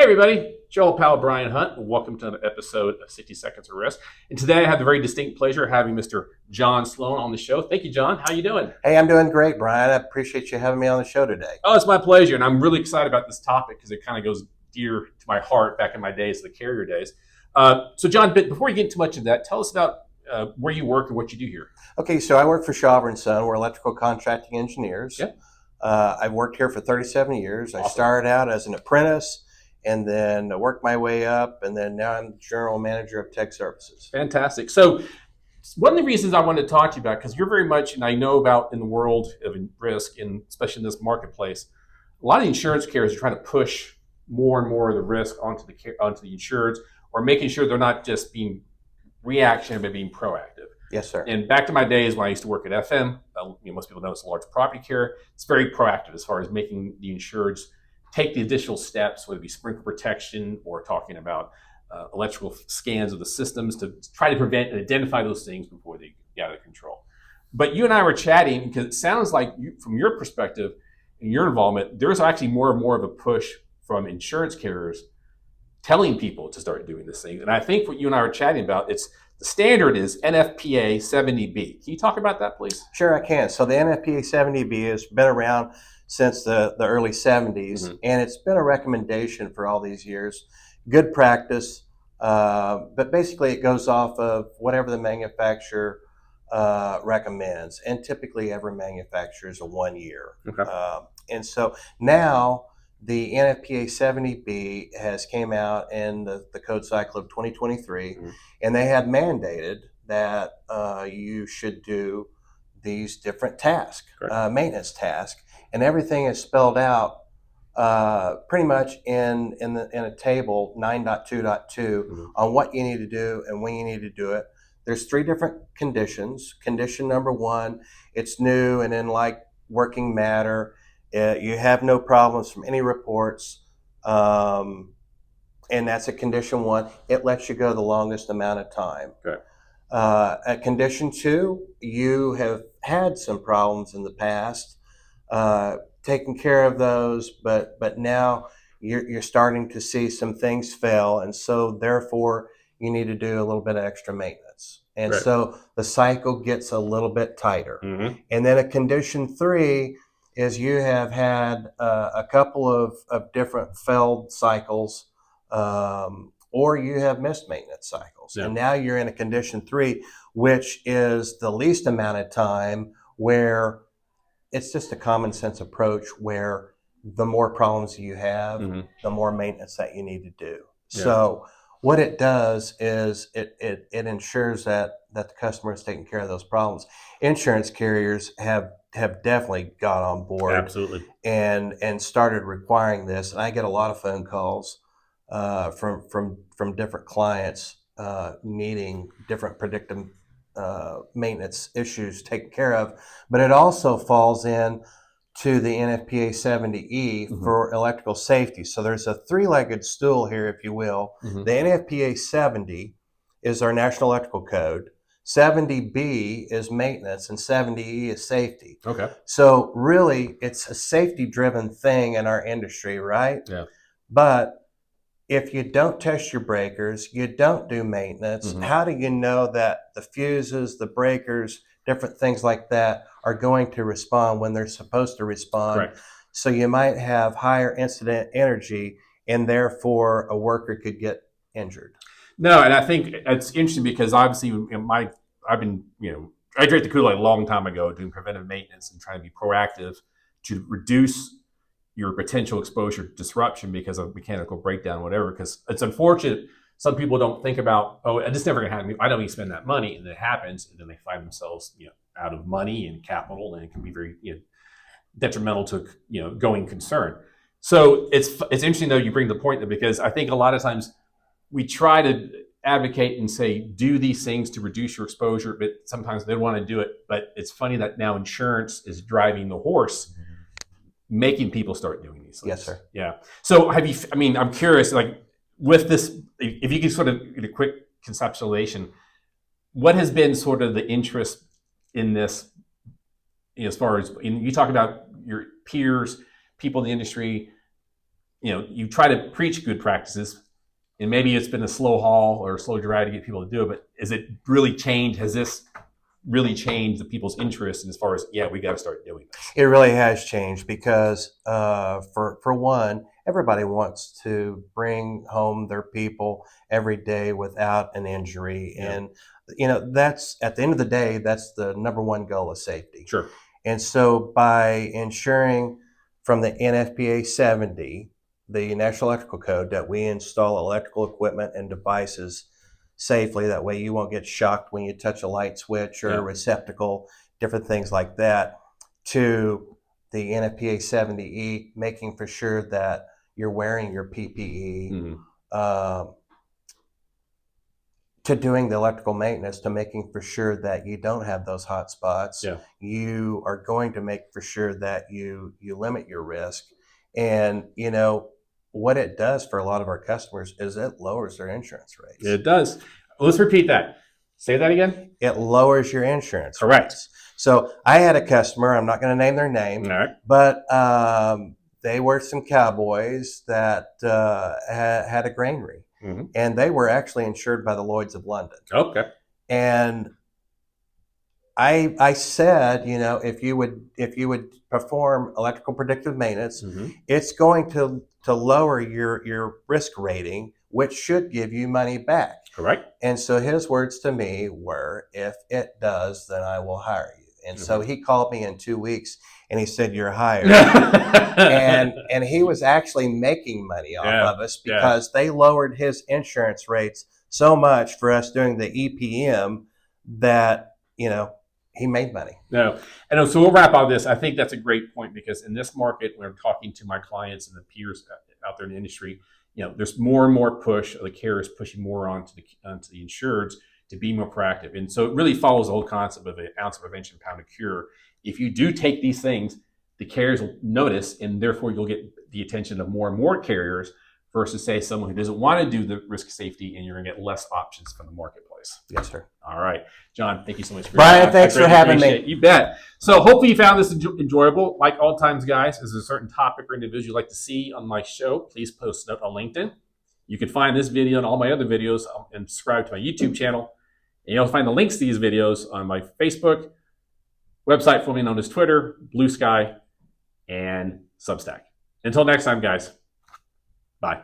everybody, Joel Powell, Brian Hunt. Welcome to another episode of 60 Seconds of Risk. And today I have the very distinct pleasure of having Mr. John Sloan on the show. Thank you, John. How you doing? Hey, I'm doing great, Brian. I appreciate you having me on the show today. Oh, it's my pleasure. And I'm really excited about this topic because it kind of goes dear to my heart back in my days, the carrier days. So John, before you get too much into that, tell us about where you work and what you do here. Okay, so I work for Shawver and Son. We're electrical contracting engineers. Yeah. I've worked here for 37 years. Awesome. I started out as an apprentice and then worked my way up, and then now I'm general manager of tech services. Fantastic. So one of the reasons I wanted to talk to you about, because you're very much, and I know about in the world of risk, and especially in this marketplace, a lot of the insurance carriers are trying to push more and more of the risk onto the insureds, or making sure they're not just being reactionary, but being proactive. Yes, sir. And back to my days when I used to work at FM, most people know it's a large property carrier. It's very proactive as far as making the insureds take the additional steps, whether it be sprinkler protection or talking about electrical scans of the systems to try to prevent and identify those things before they get out of control. But you and I were chatting because it sounds like from your perspective and your involvement, there's actually more and more of a push from insurance carriers telling people to start doing this thing. And I think what you and I were chatting about, the standard is NFPA 70B. Can you talk about that, please? Sure, I can. So the NFPA 70B has been around since the early 70s, and it's been a recommendation for all these years. Good practice, but basically it goes off of whatever the manufacturer recommends, and typically every manufacturer is a 1 year. Okay. And so now the NFPA 70B has came out in the code cycle of 2023, and they have mandated that you should do these different tasks, maintenance tasks, and everything is spelled out pretty much in a table 9.2.2 on what you need to do and when you need to do it. There's 3 different conditions. Condition number 1, it's new and in working matter. You have no problems from any reports, and that's a condition 1. It lets you go the longest amount of time. Okay. At condition 2, you have had some problems in the past, taking care of those, but now you're starting to see some things fail, and so therefore you need to do a little bit of extra maintenance. And so the cycle gets a little bit tighter. And then a condition 3 is you have had a couple of different failed cycles, or you have missed maintenance cycles. And now you're in a condition 3, which is the least amount of time, where it's just a common sense approach where the more problems you have, the more maintenance that you need to do. So what it does is it ensures that the customer is taking care of those problems. Insurance carriers have definitely got on board. Absolutely. And started requiring this. And I get a lot of phone calls from different clients needing different predictive maintenance issues taken care of, but it also falls in to the NFPA 70E for electrical safety. So there's a 3-legged stool here, if you will. The NFPA 70 is our National Electrical Code. 70B is maintenance, and 70E is safety. Okay. So really, it's a safety-driven thing in our industry, right? Yeah. But if you don't test your breakers, you don't do maintenance, how do you know that the fuses, the breakers, different things like that are going to respond when they're supposed to respond? Right. So you might have higher incident energy, and therefore a worker could get injured. No, and I think it's interesting because obviously I drank the Kool-Aid a long time ago doing preventive maintenance and trying to be proactive to reduce your potential exposure to disruption because of mechanical breakdown, whatever. Because it's unfortunate, some people don't think about, it's never going to happen. I don't need to spend that money, and it happens, and then they find themselves, out of money and capital, and it can be very, detrimental to, going concern. So it's interesting though you bring the point, because I think a lot of times we try to advocate and say do these things to reduce your exposure, but sometimes they don't want to do it. But it's funny that now insurance is driving the horse, making people start doing these things. Yes, sir. Yeah. So I'm curious, with this, if you could sort of, in a quick conceptualization, what has been sort of the interest in this, as far as, you talk about your peers, people in the industry, you try to preach good practices, and maybe it's been a slow haul or a slow drive to get people to do it, but is it really changed? Has this really changed the people's interest as far as, we got to start doing this? It really has changed because, for one, everybody wants to bring home their people every day without an injury, and that's, at the end of the day, that's the number one goal, of safety. Sure. And so, by ensuring from the NFPA 70, the National Electrical Code, that we install electrical equipment and devices safely, that way you won't get shocked when you touch a light switch or a receptacle, different things like that, to the NFPA 70E, making for sure that you're wearing your PPE, to doing the electrical maintenance, to making for sure that you don't have those hot spots. You are going to make for sure that you limit your risk. And what it does for a lot of our customers is it lowers their insurance rates. It does. Let's repeat that. Say that again. It lowers your insurance Correct. rates. So I had a customer, I'm not going to name their name, but they were some cowboys that had a granary. And they were actually insured by the Lloyd's of London. Okay. And I said, if you would perform electrical predictive maintenance, it's going to lower your risk rating, which should give you money back. Correct. And so his words to me were, if it does, then I will hire you. And so he called me in 2 weeks and he said, you're hired. and he was actually making money off of us because they lowered his insurance rates so much for us doing the EPM that, he made money. No. And so we'll wrap on this. I think that's a great point, because in this market, when I'm talking to my clients and the peers out there in the industry, there's more and more push, the carriers pushing more onto the insureds to be more proactive. And so it really follows the whole concept of an ounce of prevention, pound of cure. If you do take these things, the carriers will notice, and therefore you'll get the attention of more and more carriers versus, say, someone who doesn't want to do the risk safety, and you're going to get less options from the marketplace. Yes, sir. All right. John, thank you so much for Brian, thanks for having me. You bet. So hopefully you found this enjoyable. Like all times, guys, if there's a certain topic or individual you'd like to see on my show, please post it on LinkedIn. You can find this video and all my other videos and subscribe to my YouTube channel. And you'll find the links to these videos on my Facebook, website formerly known as Twitter, Blue Sky, and Substack. Until next time, guys. Bye.